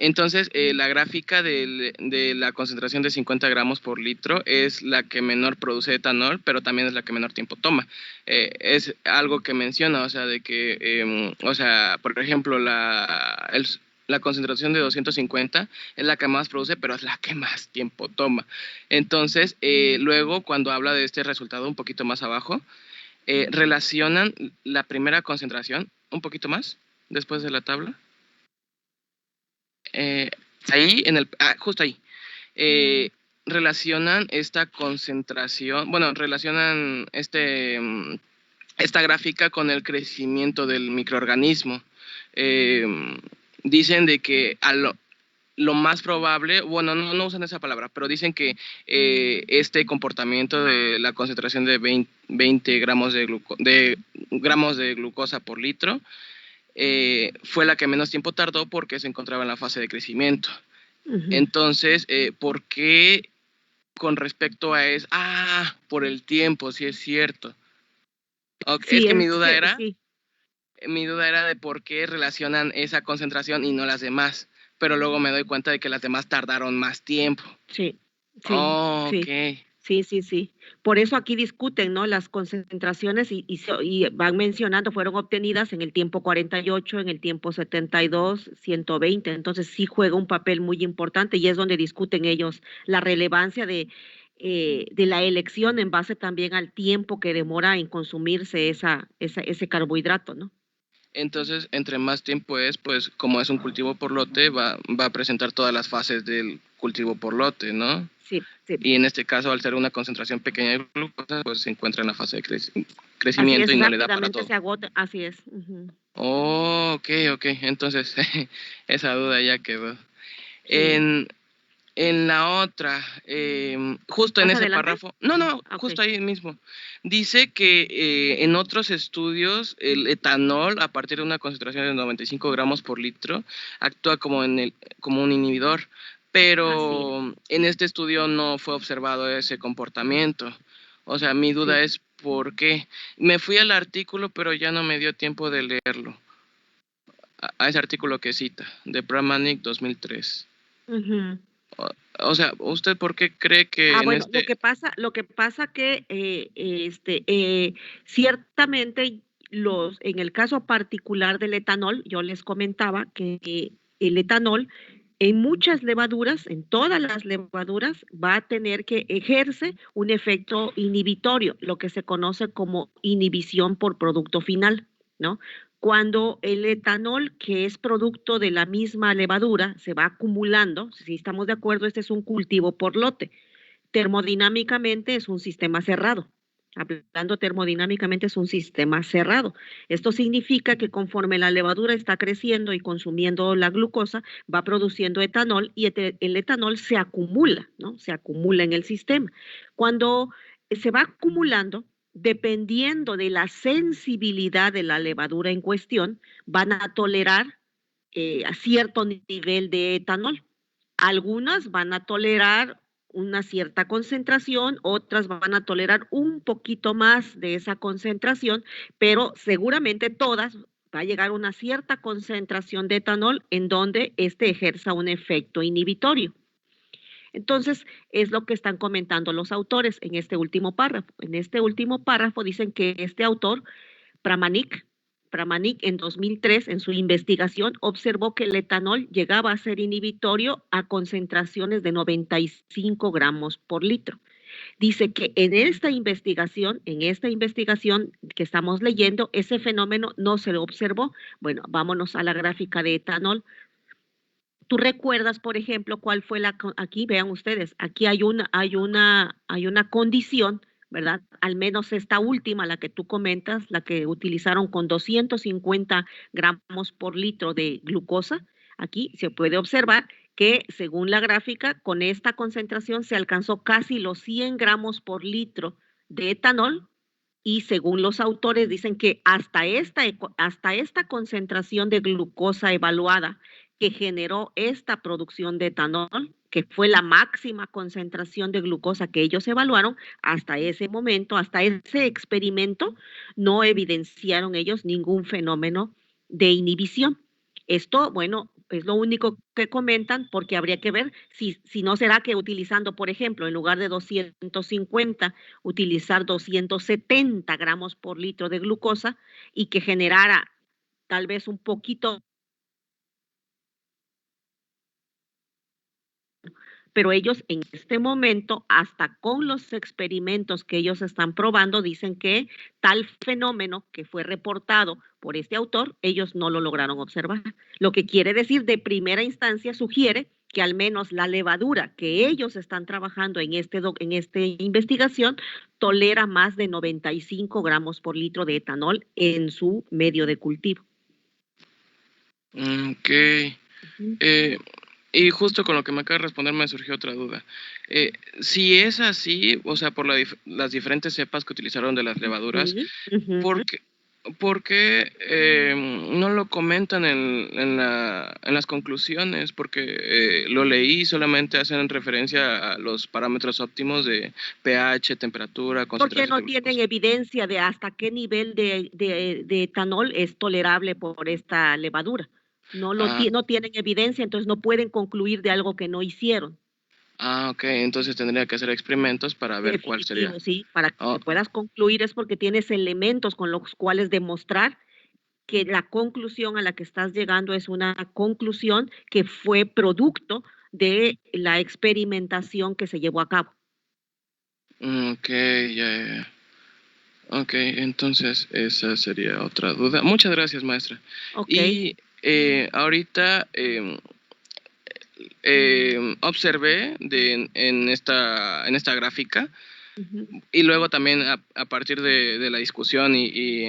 Entonces, la gráfica de la concentración de 50 gramos por litro es la que menor produce etanol, pero también es la que menor tiempo toma. Es algo que menciona, o sea, de que, o sea, por ejemplo, la concentración de 250 es la que más produce, pero es la que más tiempo toma. Entonces, luego, cuando habla de este resultado un poquito más abajo, relacionan la primera concentración, un poquito más, después de la tabla. Ahí, justo ahí. Relacionan esta concentración, bueno, relacionan esta gráfica con el crecimiento del microorganismo. Dicen de que lo más probable, bueno, no usan esa palabra, pero dicen que este comportamiento de la concentración de 20 gramos gramos de glucosa por litro fue la que menos tiempo tardó porque se encontraba en la fase de crecimiento. Entonces, ¿por qué con respecto a eso? Por el tiempo, sí es cierto. Okay, es que mi duda era de por qué relacionan esa concentración y no las demás, pero luego me doy cuenta de que las demás tardaron más tiempo. Sí. Oh, sí. ok. Sí. Por eso aquí discuten, ¿no? Las concentraciones y van mencionando, fueron obtenidas en el tiempo 48, en el tiempo 72, 120. Entonces sí juega un papel muy importante y es donde discuten ellos la relevancia de la elección en base también al tiempo que demora en consumirse ese carbohidrato, ¿no? Entonces, entre más tiempo es, pues como es un cultivo por lote, va a presentar todas las fases del cultivo por lote, ¿no? Sí. Y en este caso, al ser una concentración pequeña de glucosa, pues se encuentra en la fase de Así crecimiento es, y no le da para rápidamente todo. se agota, así es. Uh-huh. Oh, ok. Entonces, esa duda ya quedó. Sí. En la otra, justo en ¿Más ese adelante? párrafo, no, Ok. justo ahí mismo, dice que en otros estudios el etanol, a partir de una concentración de 95 gramos por litro, actúa como un inhibidor, Así es. pero en este estudio no fue observado ese comportamiento. O sea, mi duda Sí. es por qué. Me fui al artículo, pero ya no me dio tiempo de leerlo. A ese artículo que cita, de Pramanik 2003. Uh-huh. O sea, ¿usted por qué cree que en Bueno, lo que pasa que ciertamente en el caso particular del etanol, yo les comentaba que el etanol en muchas levaduras, en todas las levaduras, va a tener que ejerce un efecto inhibitorio, lo que se conoce como inhibición por producto final, ¿no? Cuando el etanol, que es producto de la misma levadura, se va acumulando, si estamos de acuerdo, este es un cultivo por lote. Termodinámicamente es un sistema cerrado. Hablando termodinámicamente es un sistema cerrado. Esto significa que conforme la levadura está creciendo y consumiendo la glucosa, va produciendo etanol y el etanol se acumula, ¿no? Se acumula en el sistema. Cuando se va acumulando, dependiendo de la sensibilidad de la levadura en cuestión, van a tolerar a cierto nivel de etanol. Algunas van a tolerar una cierta concentración, otras van a tolerar un poquito más de esa concentración, pero seguramente todas va a llegar a una cierta concentración de etanol en donde este ejerza un efecto inhibitorio. Entonces, es lo que están comentando los autores en este último párrafo. En este último párrafo dicen que este autor, Pramanik en 2003, en su investigación, observó que el etanol llegaba a ser inhibitorio a concentraciones de 95 gramos por litro. Dice que en esta investigación que estamos leyendo, ese fenómeno no se lo observó. Bueno, vámonos a la gráfica de etanol. ¿Tú recuerdas, por ejemplo, cuál fue aquí vean ustedes, aquí hay una condición, ¿verdad? Al menos esta última, la que tú comentas, la que utilizaron con 250 gramos por litro de glucosa, aquí se puede observar que según la gráfica, con esta concentración se alcanzó casi los 100 gramos por litro de etanol y según los autores dicen que hasta esta concentración de glucosa evaluada que generó esta producción de etanol, que fue la máxima concentración de glucosa que ellos evaluaron, hasta ese momento, hasta ese experimento, no evidenciaron ellos ningún fenómeno de inhibición. Esto, bueno, es lo único que comentan porque habría que ver si no será que utilizando, por ejemplo, en lugar de 250, utilizar 270 gramos por litro de glucosa y que generara tal vez un poquito, pero ellos en este momento, hasta con los experimentos que ellos están probando, dicen que tal fenómeno que fue reportado por este autor, ellos no lo lograron observar. Lo que quiere decir, de primera instancia, sugiere que al menos la levadura que ellos están trabajando en esta investigación tolera más de 95 gramos por litro de etanol en su medio de cultivo. Ok. Y justo con lo que me acaba de responder me surgió otra duda. Si es así, o sea, por las diferentes cepas que utilizaron de las levaduras, ¿por qué no lo comentan en las conclusiones? Porque lo leí, solamente hacen referencia a los parámetros óptimos de pH, temperatura, concentración. Porque no tienen evidencia de hasta qué nivel de etanol es tolerable por esta levadura. No tienen evidencia, entonces no pueden concluir de algo que no hicieron. Ok, entonces tendría que hacer experimentos para ver cuál sería. Sí, para que puedas concluir es porque tienes elementos con los cuales demostrar que la conclusión a la que estás llegando es una conclusión que fue producto de la experimentación que se llevó a cabo. Ok, ya. Ok, entonces esa sería otra duda. Muchas gracias, maestra. Okay. Y ahorita observé en esta gráfica y luego también a partir de la discusión y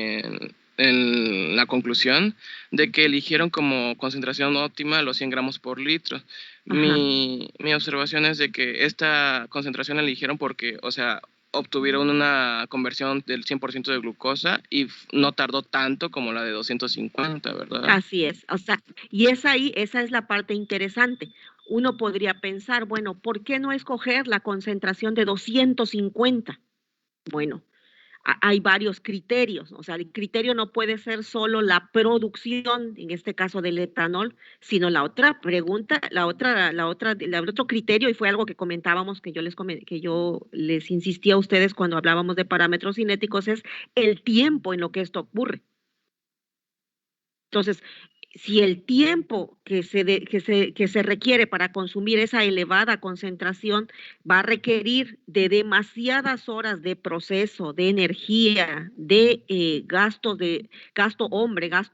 en la conclusión de que eligieron como concentración óptima los 100 gramos por litro. Mi observación es de que esta concentración la eligieron porque, o sea, obtuvieron una conversión del 100% de glucosa y no tardó tanto como la de 250, ¿verdad? Así es, o sea, y esa es la parte interesante. Uno podría pensar, bueno, ¿por qué no escoger la concentración de 250? Bueno, hay varios criterios, o sea, el criterio no puede ser solo la producción, en este caso del etanol, sino la otra pregunta, el otro criterio, y fue algo que comentábamos, que yo les insistí a ustedes cuando hablábamos de parámetros cinéticos, es el tiempo en lo que esto ocurre. Entonces, si el tiempo que se requiere para consumir esa elevada concentración va a requerir de demasiadas horas de proceso, de energía, de gasto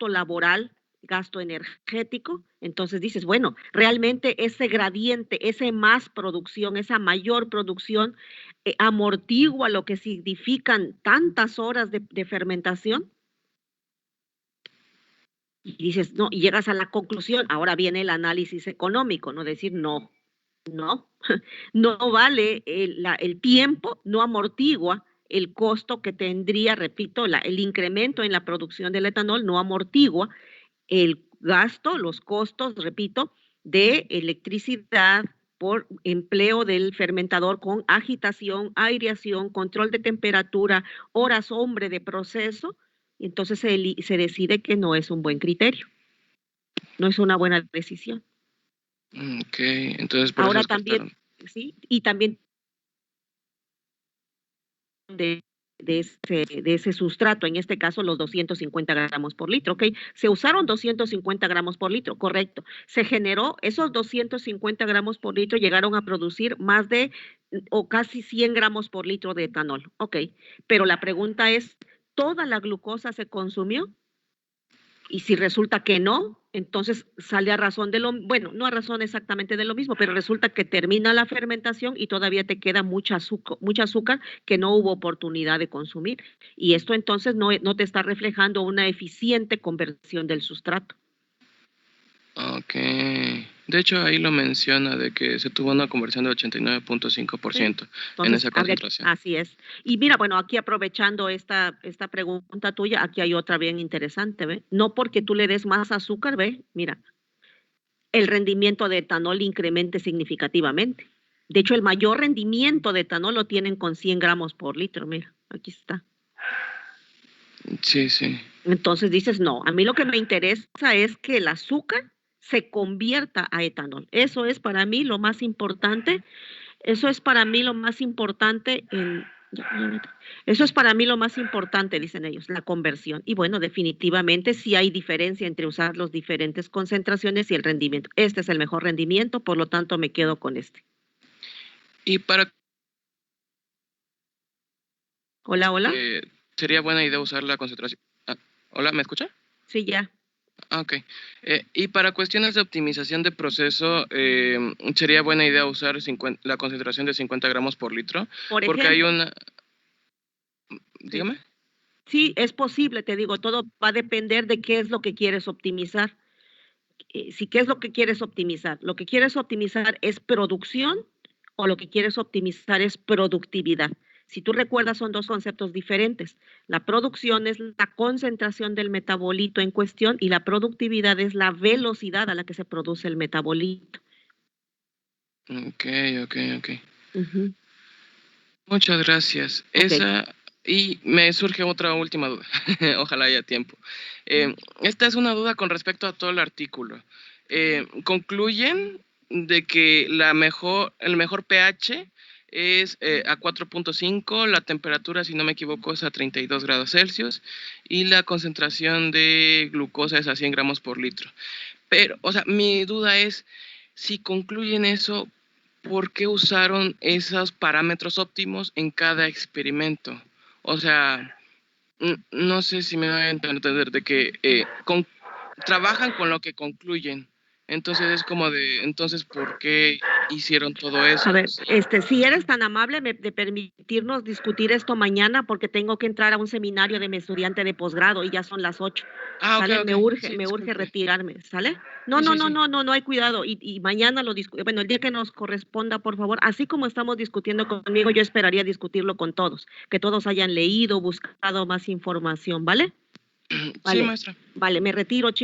laboral, gasto energético, entonces dices, bueno, realmente ese gradiente, esa mayor producción, amortigua lo que significan tantas horas de fermentación. Y dices, no, y llegas a la conclusión, ahora viene el análisis económico, ¿no? Decir, no, no vale el tiempo, no amortigua el costo que tendría, repito, el incremento en la producción del etanol, no amortigua el gasto, los costos, repito, de electricidad por empleo del fermentador con agitación, aireación, control de temperatura, horas hombre de proceso. Entonces se decide que no es un buen criterio, no es una buena decisión. Ok, entonces por ahora eso también, sí, y también de ese sustrato, en este caso los 250 gramos por litro, ¿ok? Se usaron 250 gramos por litro, correcto. Se generó, esos 250 gramos por litro llegaron a producir más de o casi 100 gramos por litro de etanol, ¿ok? Pero la pregunta es, ¿toda la glucosa se consumió? Y si resulta que no, entonces sale a razón bueno, no a razón exactamente de lo mismo, pero resulta que termina la fermentación y todavía te queda mucha azúcar que no hubo oportunidad de consumir. Y esto entonces no te está reflejando una eficiente conversión del sustrato. Ok. De hecho, ahí lo menciona de que se tuvo una conversión de 89.5% en esa concentración. Así es. Y mira, bueno, aquí aprovechando esta pregunta tuya, aquí hay otra bien interesante, ¿ve? No porque tú le des más azúcar, ¿ve? Mira, el rendimiento de etanol incremente significativamente. De hecho, el mayor rendimiento de etanol lo tienen con 100 gramos por litro, mira, aquí está. Sí, sí. Entonces dices, no, a mí lo que me interesa es que el azúcar se convierta a etanol. Eso es para mí lo más importante. Eso es para mí lo más importante eso es para mí lo más importante, dicen ellos, la conversión. Y bueno, definitivamente sí hay diferencia entre usar las diferentes concentraciones y el rendimiento. Este es el mejor rendimiento, por lo tanto me quedo con este. Y para... Hola. Sería buena idea usar la concentración. Hola, ¿me escucha? Sí, ya. Ok. Y para cuestiones de optimización de proceso, sería buena idea usar la concentración de 50 gramos por litro. Porque hay una... Dígame. Sí, es posible, te digo, todo va a depender de qué es lo que quieres optimizar. ¿Qué es lo que quieres optimizar? ¿Lo que quieres optimizar es producción o lo que quieres optimizar es productividad? Si tú recuerdas, son dos conceptos diferentes. La producción es la concentración del metabolito en cuestión y la productividad es la velocidad a la que se produce el metabolito. Ok. Muchas gracias. Okay. Y me surge otra última duda. Ojalá haya tiempo. Esta es una duda con respecto a todo el artículo. Concluyen de que el mejor pH es a 4.5, la temperatura, si no me equivoco, es a 32 grados Celsius y la concentración de glucosa es a 100 gramos por litro. Pero, o sea, mi duda es, si concluyen eso, ¿por qué usaron esos parámetros óptimos en cada experimento? O sea, no sé si me voy a entender de que trabajan con lo que concluyen. Entonces es como entonces, ¿por qué hicieron todo eso? A ver, si eres tan amable de permitirnos discutir esto mañana, porque tengo que entrar a un seminario de mi estudiante de posgrado y ya son las 8. ¿Sale? Okay. Me urge retirarme, ¿sale? No hay cuidado. Y mañana lo discutimos. Bueno, el día que nos corresponda, por favor, así como estamos discutiendo conmigo, yo esperaría discutirlo con todos, que todos hayan leído, buscado más información, ¿vale? Sí, maestra. Vale, me retiro, chicos.